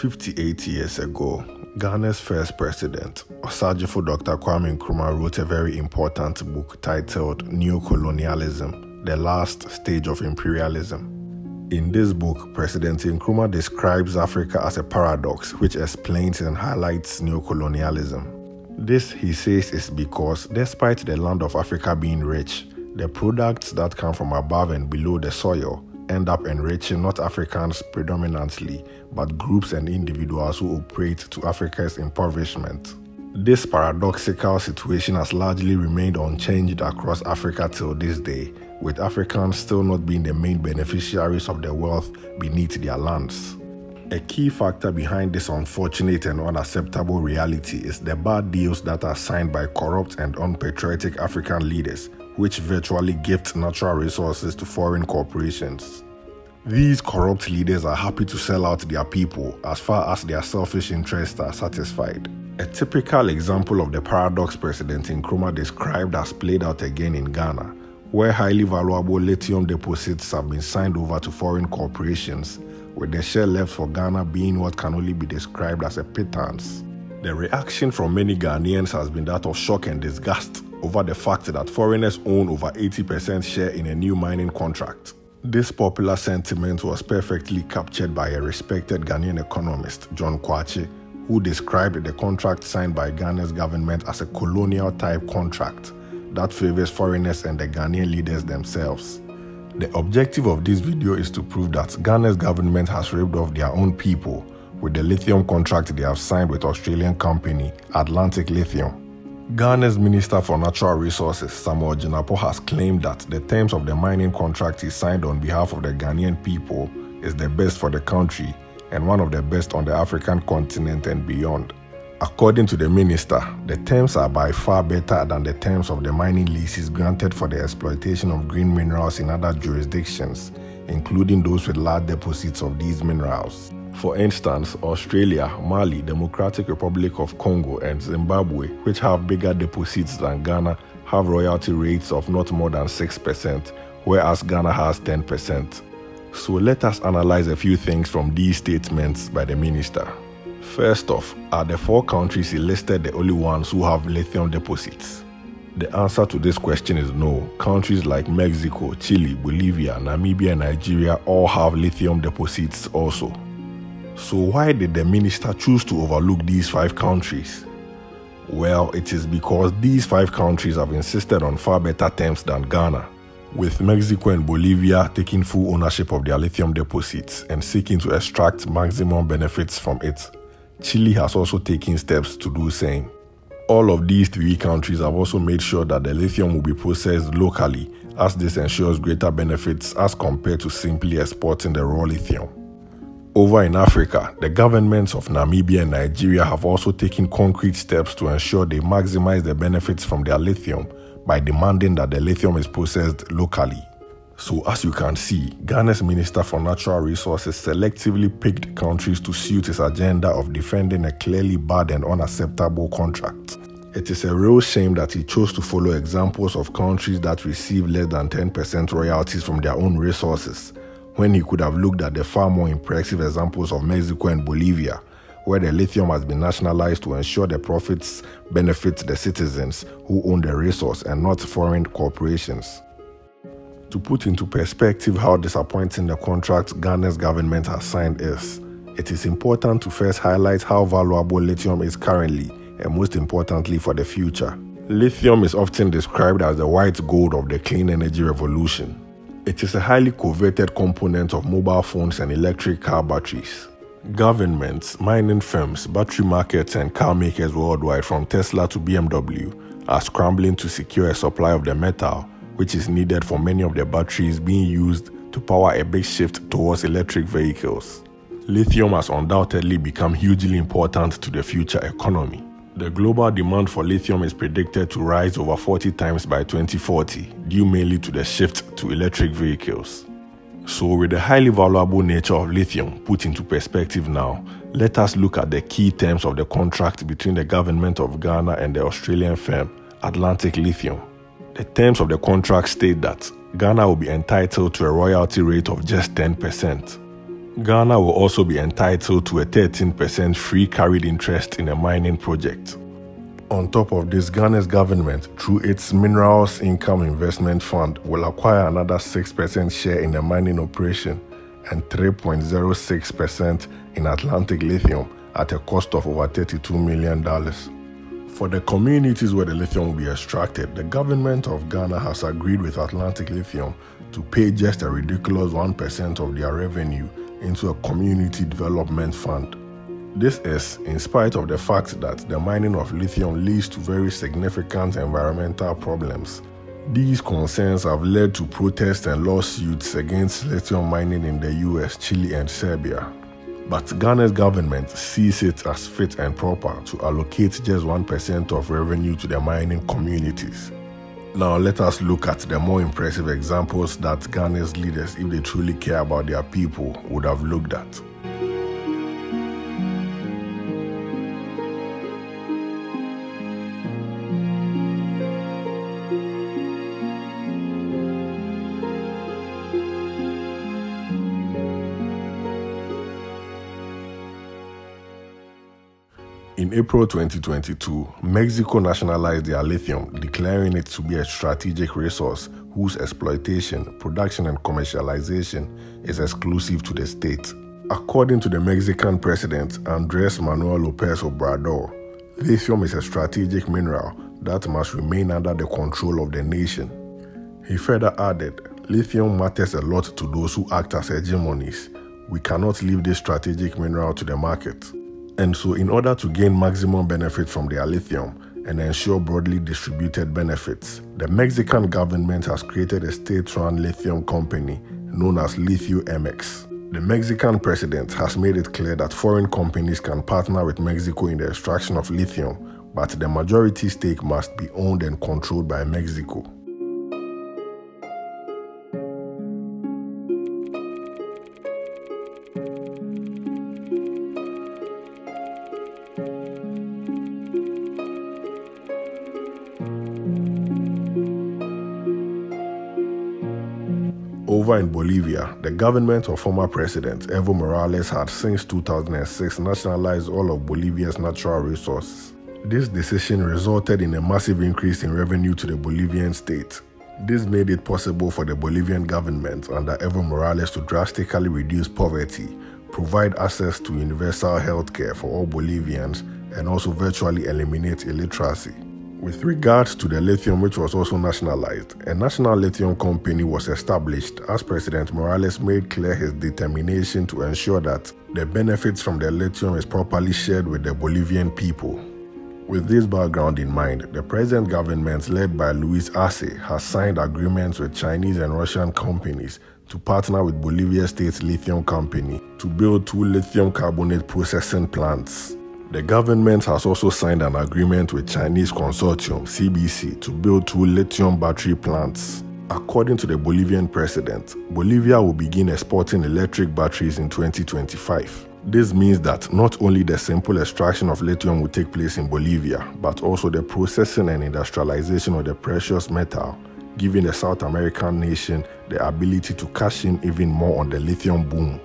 58 years ago, Ghana's first president, Osagyefo Dr. Kwame Nkrumah, wrote a very important book titled Neo-Colonialism, The Last Stage of Imperialism. In this book, President Nkrumah describes Africa as a paradox which explains and highlights neo-colonialism. This, he says, is because despite the land of Africa being rich, the products that come from above and below the soil end up enriching not Africans predominantly, but groups and individuals who operate to Africa's impoverishment. This paradoxical situation has largely remained unchanged across Africa till this day, with Africans still not being the main beneficiaries of the wealth beneath their lands. A key factor behind this unfortunate and unacceptable reality is the bad deals that are signed by corrupt and unpatriotic African leaders, which virtually gift natural resources to foreign corporations. These corrupt leaders are happy to sell out their people as far as their selfish interests are satisfied. A typical example of the paradox President Nkrumah described has played out again in Ghana, where highly valuable lithium deposits have been signed over to foreign corporations, with the share left for Ghana being what can only be described as a pittance. The reaction from many Ghanaians has been that of shock and disgust over the fact that foreigners own over 80% share in a new mining contract. This popular sentiment was perfectly captured by a respected Ghanaian economist, John Kwame, who described the contract signed by Ghana's government as a colonial-type contract that favors foreigners and the Ghanaian leaders themselves. The objective of this video is to prove that Ghana's government has ripped off their own people with the lithium contract they have signed with Australian company Atlantic Lithium. Ghana's Minister for Natural Resources, Jinapor, has claimed that the terms of the mining contract he signed on behalf of the Ghanaian people is the best for the country and one of the best on the African continent and beyond. According to the minister, the terms are by far better than the terms of the mining leases granted for the exploitation of green minerals in other jurisdictions, including those with large deposits of these minerals. For instance, Australia, Mali, Democratic Republic of Congo, and Zimbabwe, which have bigger deposits than Ghana, have royalty rates of not more than 6%, whereas Ghana has 10%. So let us analyze a few things from these statements by the minister. First off, are the 4 countries he listed the only ones who have lithium deposits? The answer to this question is no. Countries like Mexico, Chile, Bolivia, Namibia, and Nigeria all have lithium deposits also. So why did the minister choose to overlook these 5 countries? Well, it is because these 5 countries have insisted on far better terms than Ghana, with Mexico and Bolivia taking full ownership of their lithium deposits and seeking to extract maximum benefits from it. Chile has also taken steps to do the same. All of these 3 countries have also made sure that the lithium will be processed locally, as this ensures greater benefits as compared to simply exporting the raw lithium. Over in Africa, the governments of Namibia and Nigeria have also taken concrete steps to ensure they maximize the benefits from their lithium by demanding that the lithium is processed locally. So as you can see, Ghana's Minister for Natural Resources selectively picked countries to suit his agenda of defending a clearly bad and unacceptable contract. It is a real shame that he chose to follow examples of countries that receive less than 10% royalties from their own resources, when he could have looked at the far more impressive examples of Mexico and Bolivia, where the lithium has been nationalized to ensure the profits benefit the citizens who own the resource and not foreign corporations. To put into perspective how disappointing the contract Ghana's government has signed is, it is important to first highlight how valuable lithium is currently and most importantly for the future. Lithium is often described as the white gold of the clean energy revolution. It is a highly coveted component of mobile phones and electric car batteries. Governments, mining firms, battery markets, and car makers worldwide from Tesla to BMW are scrambling to secure a supply of the metal, which is needed for many of the batteries being used to power a big shift towards electric vehicles. Lithium has undoubtedly become hugely important to the future economy. The global demand for lithium is predicted to rise over 40 times by 2040, due mainly to the shift to electric vehicles. So with the highly valuable nature of lithium put into perspective now, let us look at the key terms of the contract between the government of Ghana and the Australian firm Atlantic Lithium. The terms of the contract state that Ghana will be entitled to a royalty rate of just 10%. Ghana will also be entitled to a 13% free carried interest in a mining project. On top of this, Ghana's government, through its Minerals Income Investment Fund, will acquire another 6% share in the mining operation and 3.06% in Atlantic Lithium at a cost of over $32 million. For the communities where the lithium will be extracted, the government of Ghana has agreed with Atlantic Lithium to pay just a ridiculous 1% of their revenue into a community development fund. This is in spite of the fact that the mining of lithium leads to very significant environmental problems. These concerns have led to protests and lawsuits against lithium mining in the US, Chile, and Serbia. But Ghana's government sees it as fit and proper to allocate just 1% of revenue to the mining communities. Now let us look at the more impressive examples that Ghana's leaders, if they truly care about their people, would have looked at. In April 2022, Mexico nationalized their lithium, declaring it to be a strategic resource whose exploitation, production, and commercialization is exclusive to the state. According to the Mexican president, Andrés Manuel López Obrador, lithium is a strategic mineral that must remain under the control of the nation. He further added, lithium matters a lot to those who act as hegemonies. We cannot leave this strategic mineral to the market. And so in order to gain maximum benefit from their lithium and ensure broadly distributed benefits, the government has created a state-run lithium company known as Lithium MX. The Mexican president has made it clear that foreign companies can partner with Mexico in the extraction of lithium, but the majority stake must be owned and controlled by Mexico. Over in Bolivia, the government of former President Evo Morales had since 2006 nationalized all of Bolivia's natural resources. This decision resulted in a massive increase in revenue to the Bolivian state. This made it possible for the Bolivian government under Evo Morales to drastically reduce poverty, provide access to universal health care for all Bolivians, and also virtually eliminate illiteracy. With regards to the lithium, which was also nationalized, a national lithium company was established as President Morales made clear his determination to ensure that the benefits from the lithium is properly shared with the Bolivian people. With this background in mind, the present government led by Luis Arce has signed agreements with Chinese and Russian companies to partner with Bolivia State Lithium Company to build 2 lithium carbonate processing plants. The government has also signed an agreement with Chinese consortium CBC to build 2 lithium battery plants. According to the Bolivian president, Bolivia will begin exporting electric batteries in 2025. This means that not only the simple extraction of lithium will take place in Bolivia, but also the processing and industrialization of the precious metal, giving the South American nation the ability to cash in even more on the lithium boom.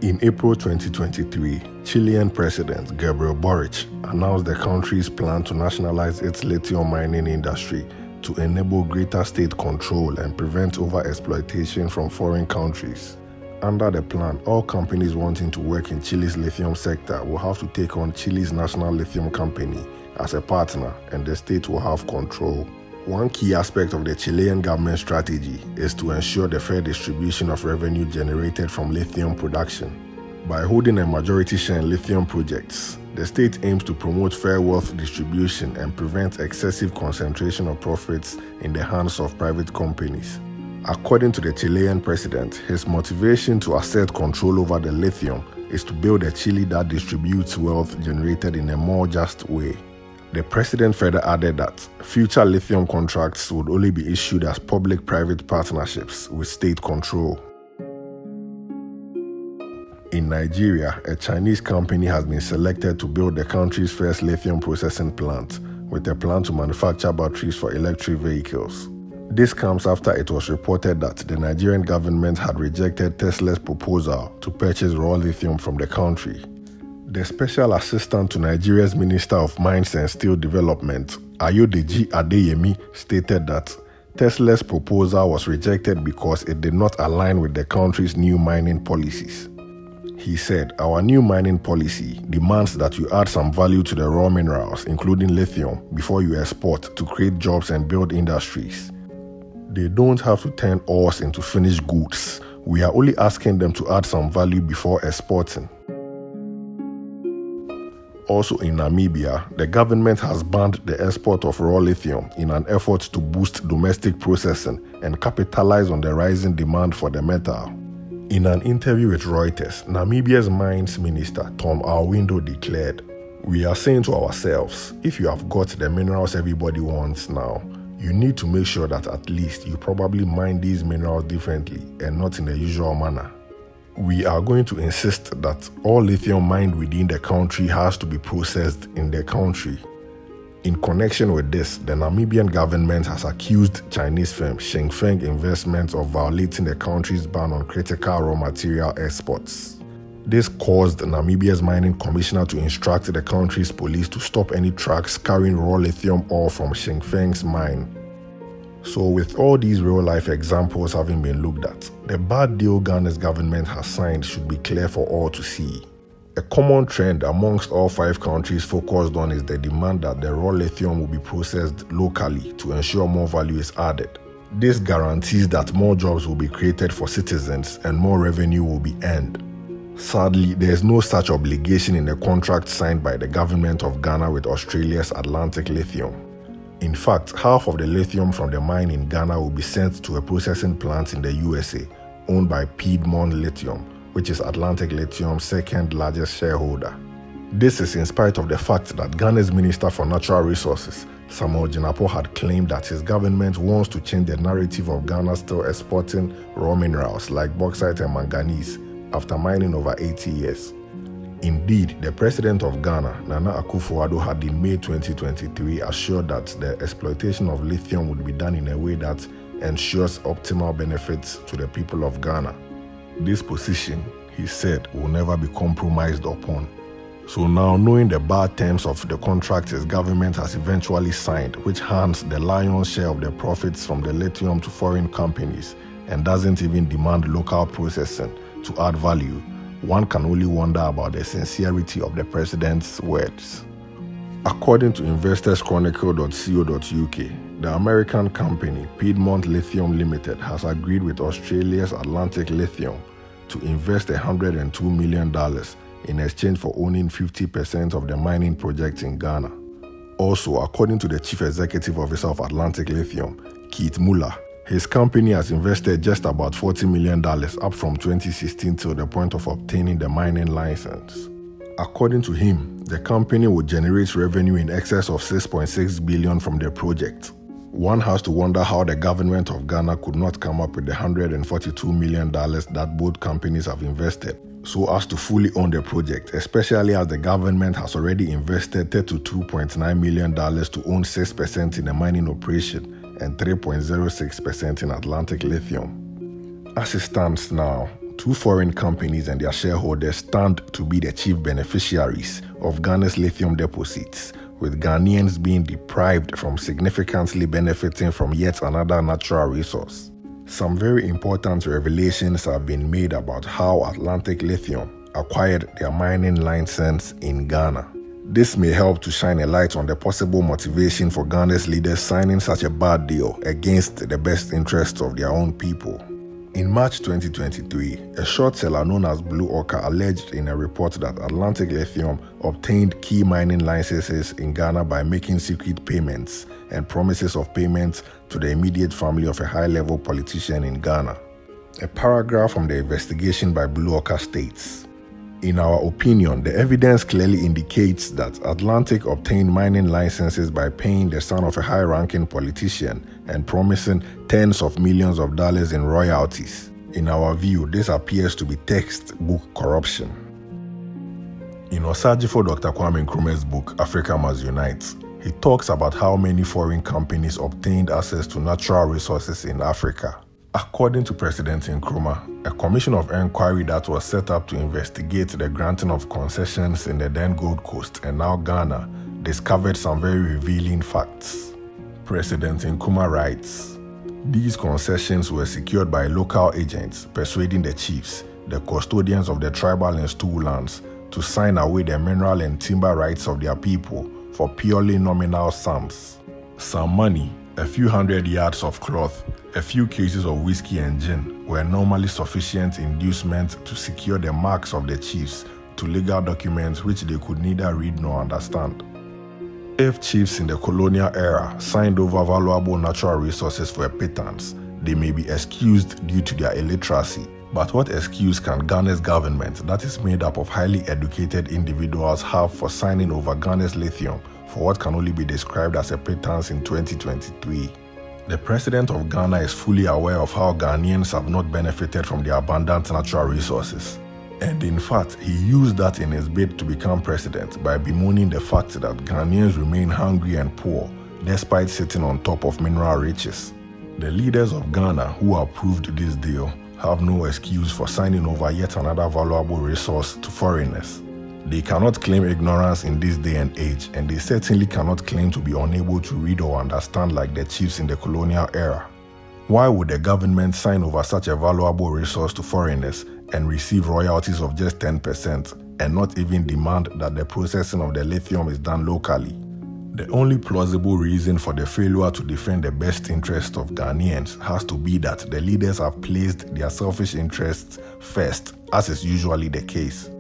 In April 2023, Chilean President Gabriel Boric announced the country's plan to nationalize its lithium mining industry to enable greater state control and prevent overexploitation from foreign countries. Under the plan, all companies wanting to work in Chile's lithium sector will have to take on Chile's national lithium company as a partner, and the state will have control. One key aspect of the Chilean government strategy is to ensure the fair distribution of revenue generated from lithium production. By holding a majority share in lithium projects, the state aims to promote fair wealth distribution and prevent excessive concentration of profits in the hands of private companies. According to the Chilean president, his motivation to assert control over the lithium is to build a Chile that distributes wealth generated in a more just way. The president further added that future lithium contracts would only be issued as public-private partnerships with state control. In Nigeria, a Chinese company has been selected to build the country's first lithium processing plant, with a plan to manufacture batteries for electric vehicles. This comes after it was reported that the Nigerian government had rejected Tesla's proposal to purchase raw lithium from the country. The Special Assistant to Nigeria's Minister of Mines and Steel Development, Ayodeji Adeyemi, stated that Tesla's proposal was rejected because it did not align with the country's new mining policies. He said, "Our new mining policy demands that you add some value to the raw minerals, including lithium, before you export to create jobs and build industries. They don't have to turn ores into finished goods. We are only asking them to add some value before exporting." Also in Namibia, the government has banned the export of raw lithium in an effort to boost domestic processing and capitalize on the rising demand for the metal. In an interview with Reuters, Namibia's Mines Minister Tom Alwindo declared, "We are saying to ourselves, if you have got the minerals everybody wants now, you need to make sure that at least you probably mine these minerals differently and not in the usual manner. We are going to insist that all lithium mined within the country has to be processed in the country." In connection with this, the Namibian government has accused Chinese firm Shengfeng Investments of violating the country's ban on critical raw material exports. This caused Namibia's mining commissioner to instruct the country's police to stop any trucks carrying raw lithium ore from Shengfeng's mine. So with all these real-life examples having been looked at, the bad deal Ghana's government has signed should be clear for all to see. A common trend amongst all 5 countries focused on is the demand that the raw lithium will be processed locally to ensure more value is added. This guarantees that more jobs will be created for citizens and more revenue will be earned. Sadly, there is no such obligation in the contract signed by the government of Ghana with Australia's Atlantic Lithium. In fact, half of the lithium from the mine in Ghana will be sent to a processing plant in the USA, owned by Piedmont Lithium, which is Atlantic Lithium's second largest shareholder. This is in spite of the fact that Ghana's Minister for Natural Resources, Samuel Jinapor, had claimed that his government wants to change the narrative of Ghana still exporting raw minerals like bauxite and manganese after mining over 80 years. Indeed, the president of Ghana, Nana Akufo-Addo, had in May 2023 assured that the exploitation of lithium would be done in a way that ensures optimal benefits to the people of Ghana. This position, he said, will never be compromised upon. So now, knowing the bad terms of the contract his government has eventually signed, which hands the lion's share of the profits from the lithium to foreign companies and doesn't even demand local processing to add value, one can only wonder about the sincerity of the president's words. According to InvestorsChronicle.co.uk, the American company Piedmont Lithium Limited has agreed with Australia's Atlantic Lithium to invest $102 million in exchange for owning 50% of the mining project in Ghana. Also, according to the Chief Executive Officer of Atlantic Lithium, Keith Muller, his company has invested just about $40 million up from 2016 till the point of obtaining the mining license. According to him, the company would generate revenue in excess of $6.6 billion from the project. One has to wonder how the government of Ghana could not come up with the $142 million that both companies have invested so as to fully own the project, especially as the government has already invested $32.9 million to own 6% in the mining operation and 3.06% in Atlantic Lithium. As it stands now, 2 foreign companies and their shareholders stand to be the chief beneficiaries of Ghana's lithium deposits, with Ghanaians being deprived from significantly benefiting from yet another natural resource. Some very important revelations have been made about how Atlantic Lithium acquired their mining license in Ghana. This may help to shine a light on the possible motivation for Ghana's leaders signing such a bad deal against the best interests of their own people. In March 2023, a short seller known as Blue Orca alleged in a report that Atlantic Lithium obtained key mining licenses in Ghana by making secret payments and promises of payment to the immediate family of a high-level politician in Ghana. A paragraph from the investigation by Blue Orca states, "In our opinion, the evidence clearly indicates that Atlantic obtained mining licenses by paying the son of a high-ranking politician and promising tens of millions of dollars in royalties. In our view, this appears to be textbook corruption." In Osajifo Dr. Kwame Nkrumah's book, Africa Must Unite, He talks about how many foreign companies obtained access to natural resources in Africa. According to President Nkrumah, a commission of inquiry that was set up to investigate the granting of concessions in the then Gold Coast and now Ghana discovered some very revealing facts. President Nkrumah writes, "These concessions were secured by local agents persuading the chiefs, the custodians of the tribal and stool lands, to sign away the mineral and timber rights of their people for purely nominal sums. Some money, a few hundred yards of cloth, a few cases of whiskey and gin were normally sufficient inducement to secure the marks of the chiefs to legal documents which they could neither read nor understand. If chiefs in the colonial era signed over valuable natural resources for a pittance, they may be excused due to their illiteracy. But what excuse can Ghana's government, that is made up of highly educated individuals, have for signing over Ghana's lithium for what can only be described as a pittance in 2023? The president of Ghana is fully aware of how Ghanaians have not benefited from the abundant natural resources. And in fact, he used that in his bid to become president by bemoaning the fact that Ghanaians remain hungry and poor despite sitting on top of mineral riches. The leaders of Ghana who approved this deal have no excuse for signing over yet another valuable resource to foreigners. They cannot claim ignorance in this day and age, and they certainly cannot claim to be unable to read or understand like the chiefs in the colonial era. Why would the government sign over such a valuable resource to foreigners and receive royalties of just 10% and not even demand that the processing of the lithium is done locally? The only plausible reason for the failure to defend the best interests of Ghanaians has to be that the leaders have placed their selfish interests first, as is usually the case.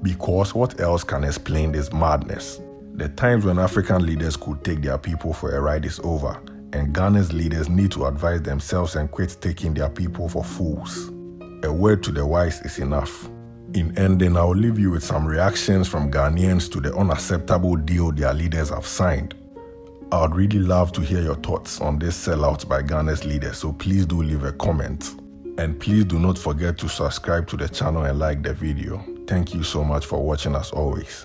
Because what else can explain this madness? The times when African leaders could take their people for a ride is over, and Ghana's leaders need to advise themselves and quit taking their people for fools. A word to the wise is enough. In ending, I'll leave you with some reactions from Ghanaians to the unacceptable deal their leaders have signed. I'd really love to hear your thoughts on this sellout by Ghana's leaders, so please do leave a comment. And please do not forget to subscribe to the channel and like the video. Thank you so much for watching as always.